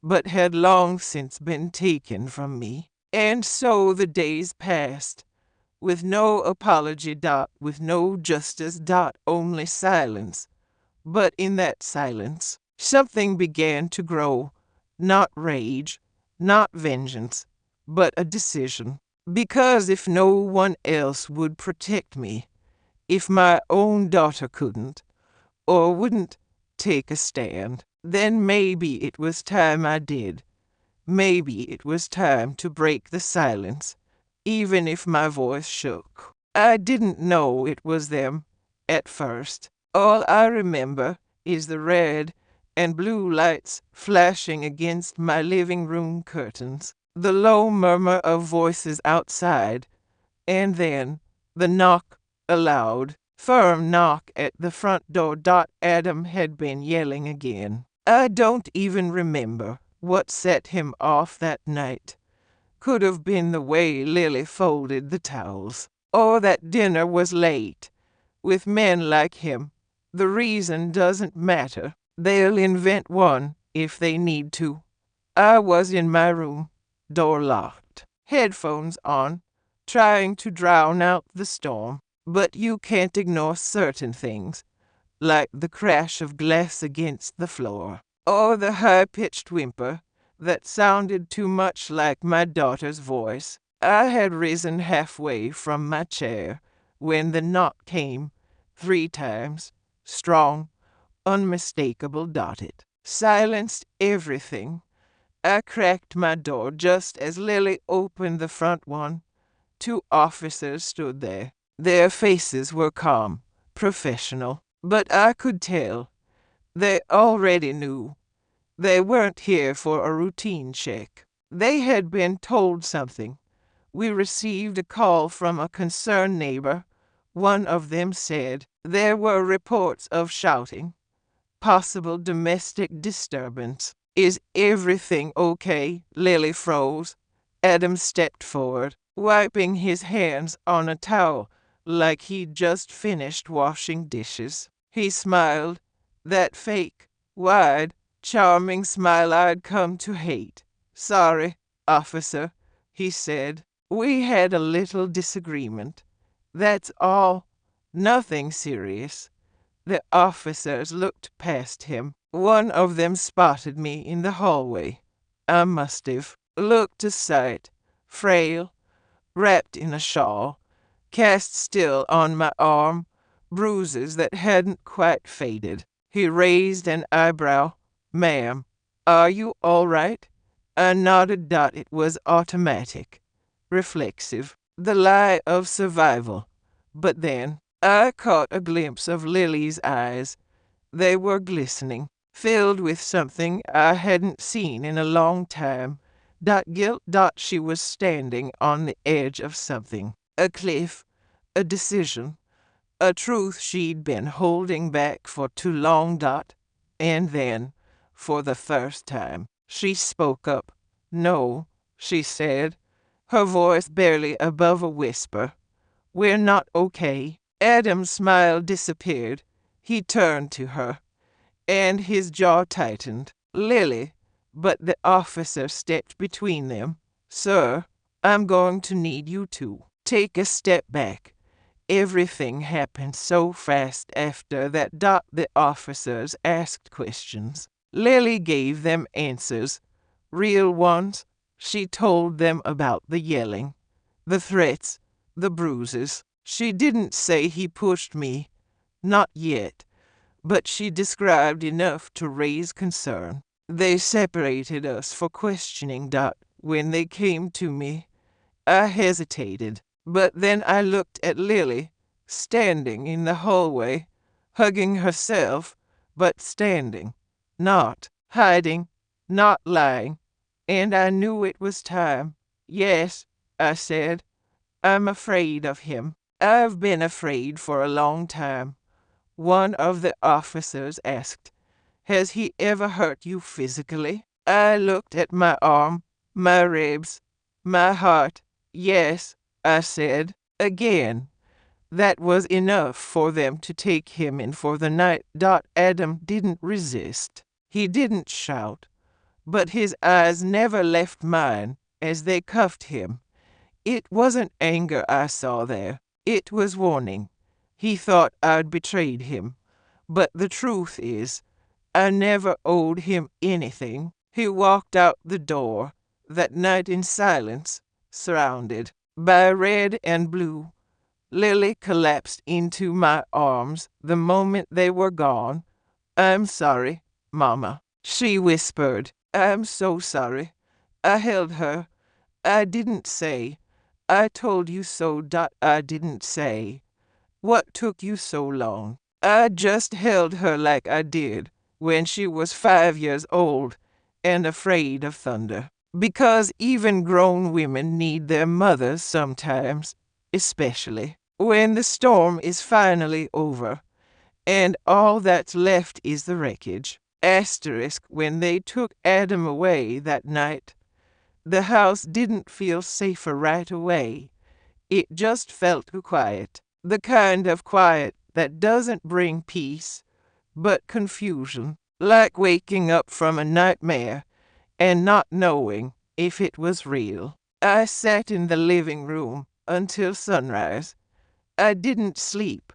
S1: but had long since been taken from me. And so the days passed, with no apology, with no justice, only silence. But in that silence, something began to grow, not rage, not vengeance, but a decision. Because if no one else would protect me, if my own daughter couldn't, or wouldn't take a stand, then maybe it was time I did. Maybe it was time to break the silence, even if my voice shook. I didn't know it was them at first. All I remember is the red and blue lights flashing against my living room curtains, the low murmur of voices outside, and then the knock, a loud, firm knock at the front door. Adam had been yelling again. I don't even remember what set him off that night. Could have been the way Lily folded the towels, or that dinner was late. With men like him, the reason doesn't matter. They'll invent one if they need to. I was in my room, door locked, headphones on, trying to drown out the storm. But you can't ignore certain things, like the crash of glass against the floor, or the high-pitched whimper that sounded too much like my daughter's voice. I had risen halfway from my chair when the knock came, 3 times, strong, unmistakable. It silenced everything. I cracked my door just as Lily opened the front one. 2 officers stood there. Their faces were calm, professional, but I could tell they already knew. They weren't here for a routine check. They had been told something. We received a call from a concerned neighbor. One of them said there were reports of shouting, possible domestic disturbance. Is everything okay? Lily froze. Adam stepped forward, wiping his hands on a towel like he'd just finished washing dishes. He smiled, that fake, wide, charming smile I'd come to hate. Sorry, officer, he said. We had a little disagreement. That's all. Nothing serious. The officers looked past him. One of them spotted me in the hallway. I must have looked a sight, frail, wrapped in a shawl, cast still on my arm, bruises that hadn't quite faded. He raised an eyebrow. Ma'am, are you all right? I nodded. It was automatic, reflexive, the lie of survival. But then I caught a glimpse of Lily's eyes. They were glistening, filled with something I hadn't seen in a long time. Guilt. She was standing on the edge of something. A cliff, a decision, a truth she'd been holding back for too long. And then, for the first time, she spoke up. No, she said, her voice barely above a whisper. We're not okay. Adam's smile disappeared. He turned to her, and his jaw tightened. Lily, but the officer stepped between them. Sir, I'm going to need you to take a step back Everything happened so fast after that. The officers asked questions. Lily gave them answers, real ones. She told them about the yelling, the threats, the bruises. She didn't say he pushed me, not yet, but she described enough to raise concern. They separated us for questioning. When they came to me, I hesitated, but then I looked at Lily, standing in the hallway, hugging herself, but standing, not hiding, not lying, and I knew it was time. Yes, I said, I'm afraid of him. I've been afraid for a long time. One of the officers asked, has he ever hurt you physically? I looked at my arm, my ribs, my heart. Yes, I said, again. That was enough for them to take him in for the night. Adam didn't resist. He didn't shout, but his eyes never left mine as they cuffed him. It wasn't anger I saw there. It was warning. He thought I'd betrayed him. But the truth is, I never owed him anything. He walked out the door that night in silence, surrounded by red and blue. Lily collapsed into my arms the moment they were gone. I'm sorry, Mama, she whispered. I'm so sorry. I held her. I didn't say. I told you so. I didn't say. What took you so long? I just held her like I did when she was 5 years old and afraid of thunder. Because even grown women need their mothers sometimes, especially when the storm is finally over and all that's left is the wreckage. When they took Adam away that night, the house didn't feel safer right away. It just felt quiet. The kind of quiet that doesn't bring peace, but confusion, like waking up from a nightmare and not knowing if it was real. I sat in the living room until sunrise. I didn't sleep.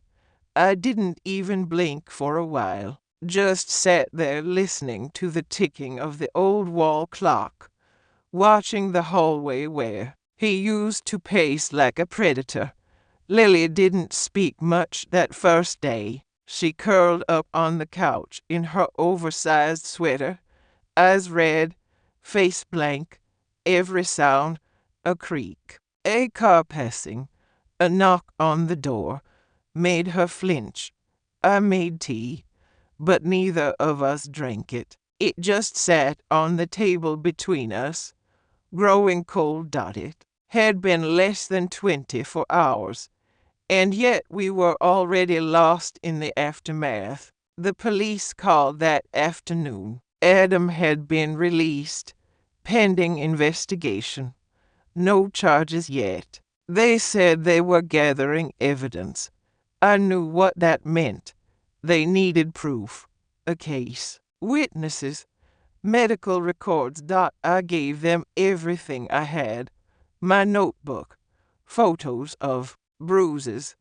S1: I didn't even blink for a while. Just sat there listening to the ticking of the old wall clock, watching the hallway where he used to pace like a predator. Lily didn't speak much that first day. She curled up on the couch in her oversized sweater, eyes red, face blank, every sound a creak, a car passing, a knock on the door made her flinch. I made tea, but neither of us drank it. It just sat on the table between us, growing cold. It had been less than 24 hours, and yet we were already lost in the aftermath. The police called that afternoon. Adam had been released, pending investigation. No charges yet. They said they were gathering evidence. I knew what that meant. They needed proof, a case, witnesses, medical records. I gave them everything I had. My notebook, photos of bruises,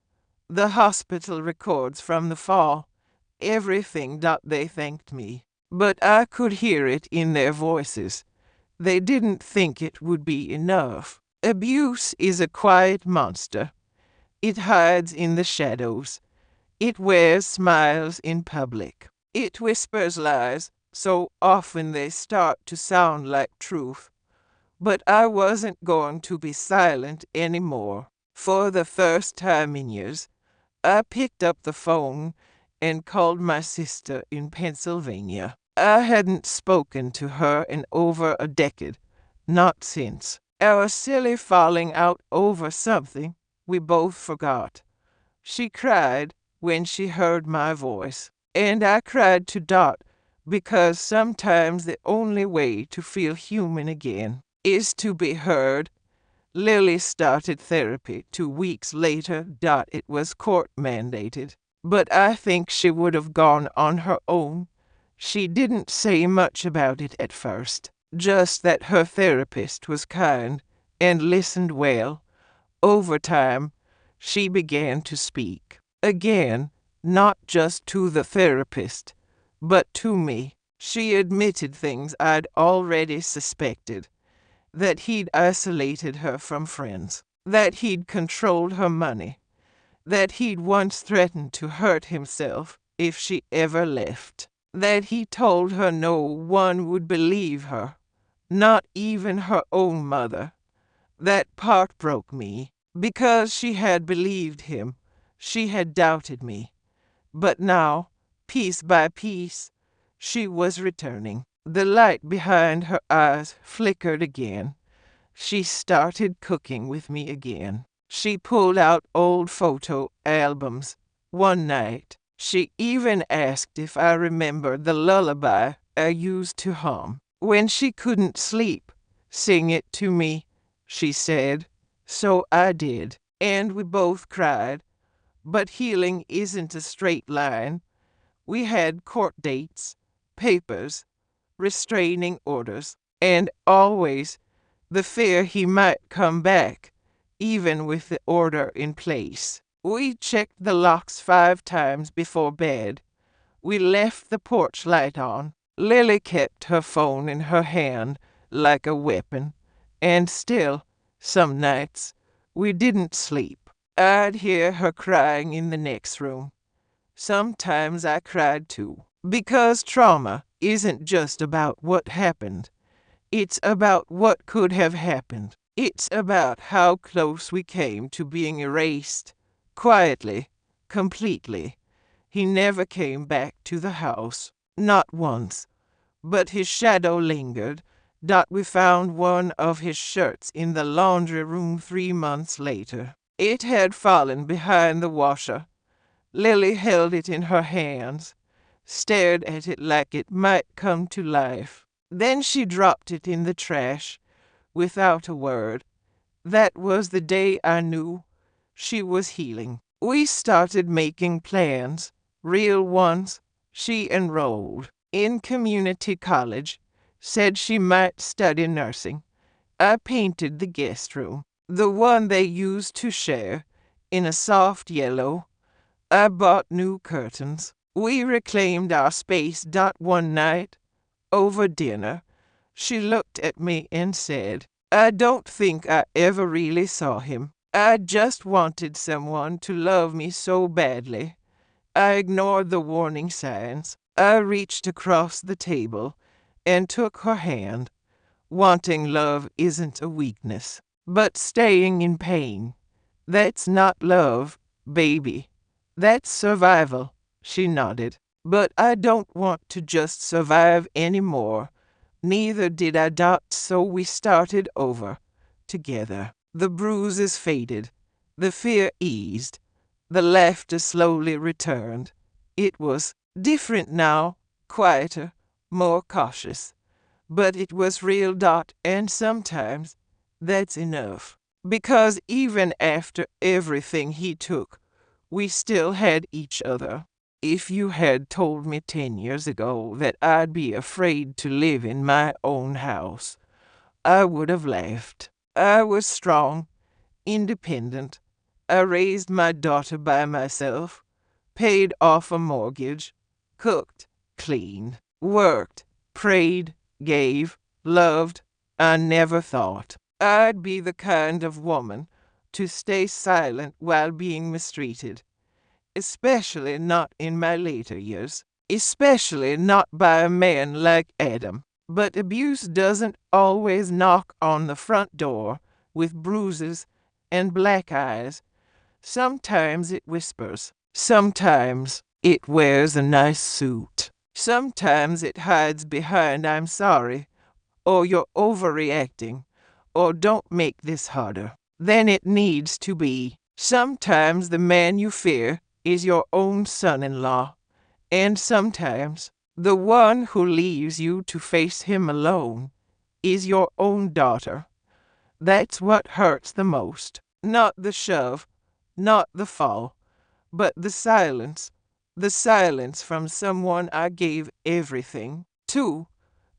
S1: the hospital records from the fall, everything. They thanked me, but I could hear it in their voices. They didn't think it would be enough. Abuse is a quiet monster. It hides in the shadows. It wears smiles in public. It whispers lies, so often they start to sound like truth. But I wasn't going to be silent anymore. For the first time in years, I picked up the phone and called my sister in Pennsylvania. I hadn't spoken to her in over a decade, not since our silly falling out over something we both forgot. She cried when she heard my voice, and I cried to because sometimes the only way to feel human again is to be heard. Lily started therapy 2 weeks later. It was court mandated, but I think she would have gone on her own. She didn't say much about it at first, just that her therapist was kind and listened well. Over time, she began to speak. Again, not just to the therapist, but to me. She admitted things I'd already suspected. That he'd isolated her from friends. That he'd controlled her money. That he'd once threatened to hurt himself if she ever left. That he told her no one would believe her, not even her own mother. That part broke me. Because she had believed him, she had doubted me. But now, piece by piece, she was returning. The light behind her eyes flickered again. She started cooking with me again. She pulled out old photo albums. One night, she even asked if I remembered the lullaby I used to hum. When she couldn't sleep, sing it to me, she said. So I did, and we both cried. But healing isn't a straight line. We had court dates, papers, restraining orders, and always the fear he might come back, even with the order in place. We checked the locks 5 times before bed. We left the porch light on. Lily kept her phone in her hand like a weapon, and still, some nights, we didn't sleep. I'd hear her crying in the next room. Sometimes I cried too, because trauma isn't just about what happened. It's about what could have happened. It's about how close we came to being erased, quietly, completely. He never came back to the house, not once, but his shadow lingered. We found one of his shirts in the laundry room 3 months later. It had fallen behind the washer. Lily held it in her hands, stared at it like it might come to life. Then she dropped it in the trash, without a word. That was the day I knew she was healing. We started making plans, real ones. She enrolled in community college, said she might study nursing. I painted the guest room, the one they used to share, in a soft yellow. I bought new curtains. We reclaimed our space. One night, over dinner, she looked at me and said, I don't think I ever really saw him. I just wanted someone to love me so badly. I ignored the warning signs. I reached across the table and took her hand. Wanting love isn't a weakness, but staying in pain, that's not love, baby. That's survival. She nodded. But I don't want to just survive anymore. Neither did I. So we started over, together. The bruises faded. The fear eased. The laughter slowly returned. It was different now, quieter, more cautious. But it was real. And sometimes that's enough. Because even after everything he took, we still had each other. If you had told me 10 years ago that I'd be afraid to live in my own house, I would have laughed. I was strong, independent. I raised my daughter by myself, paid off a mortgage, cooked, cleaned, worked, prayed, gave, loved. I never thought I'd be the kind of woman to stay silent while being mistreated. Especially not in my later years. Especially not by a man like Adam. But abuse doesn't always knock on the front door with bruises and black eyes. Sometimes it whispers. Sometimes it wears a nice suit. Sometimes it hides behind I'm sorry, or you're overreacting, or don't make this harder than it needs to be. Sometimes the man you fear is your own son-in-law, and sometimes the one who leaves you to face him alone is your own daughter. That's what hurts the most. Not the shove, not the fall, but the silence. The silence from someone I gave everything to.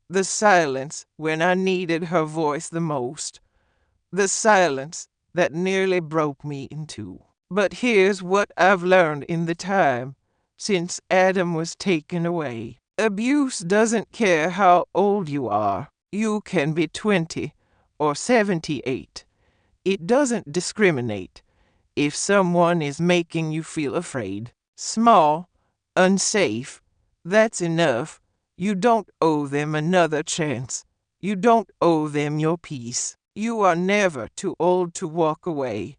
S1: The silence when I needed her voice the most. The silence that nearly broke me in two. But here's what I've learned in the time since Adam was taken away. Abuse doesn't care how old you are. You can be 20 or 78. It doesn't discriminate. If someone is making you feel afraid, small, unsafe, that's enough. You don't owe them another chance. You don't owe them your peace. You are never too old to walk away.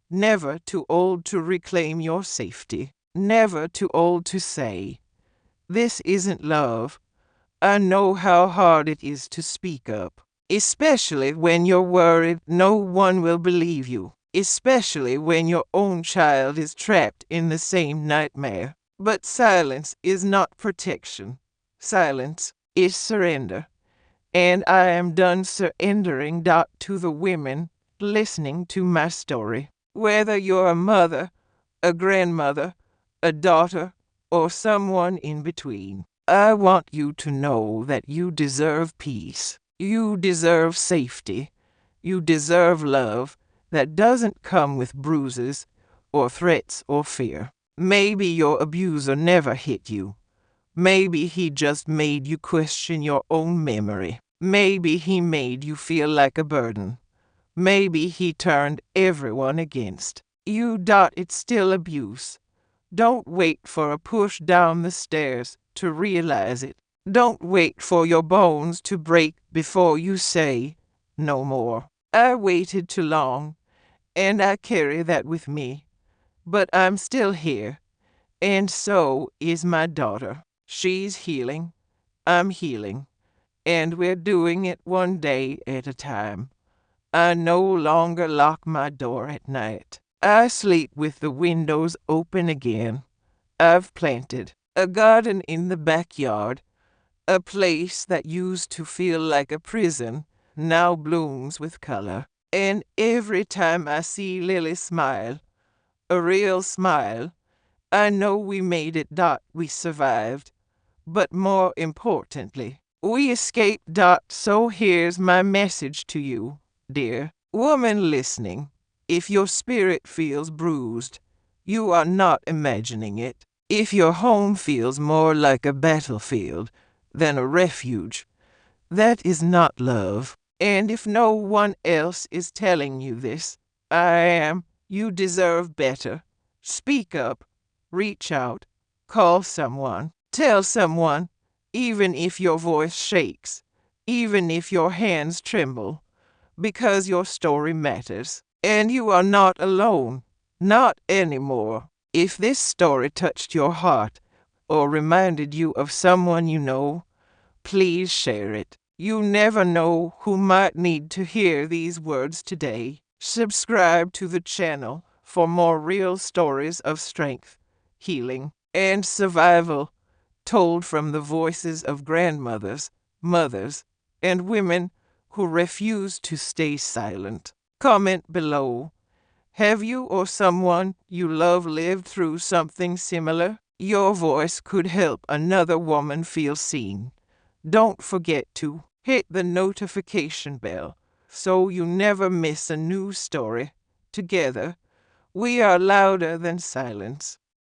S1: Never too old to reclaim your safety. Never too old to say, "This isn't love." I know how hard it is to speak up, especially when you're worried no one will believe you, especially when your own child is trapped in the same nightmare. But silence is not protection. Silence is surrender. And I am done surrendering to the women listening to my story. Whether you're a mother, a grandmother, a daughter, or someone in between, I want you to know that you deserve peace. You deserve safety. You deserve love that doesn't come with bruises or threats or fear. Maybe your abuser never hit you. Maybe he just made you question your own memory. Maybe he made you feel like a burden. Maybe he turned everyone against you. It's still abuse. Don't wait for a push down the stairs to realize it. Don't wait for your bones to break before you say, "No more." I waited too long, and I carry that with me. But I'm still here, and so is my daughter. She's healing. I'm healing. And we're doing it one day at a time. I no longer lock my door at night. I sleep with the windows open again. I've planted a garden in the backyard. A place that used to feel like a prison now blooms with color. And every time I see Lily smile, a real smile, I know we made it. We survived. But more importantly, we escaped. So here's my message to you, dear woman listening. If your spirit feels bruised, you are not imagining it. If your home feels more like a battlefield than a refuge, that is not love. And if no one else is telling you this, I am. You deserve better. Speak up. Reach out. Call someone. Tell someone, even if your voice shakes, even if your hands tremble, because your story matters. And you are not alone. Not anymore. If this story touched your heart or reminded you of someone you know, please share it. You never know who might need to hear these words today. Subscribe to the channel for more real stories of strength, healing, and survival, told from the voices of grandmothers, mothers, and women who refuse to stay silent. Comment below. Have you or someone you love lived through something similar? Your voice could help another woman feel seen. Don't forget to hit the notification bell so you never miss a new story. Together, we are louder than silence.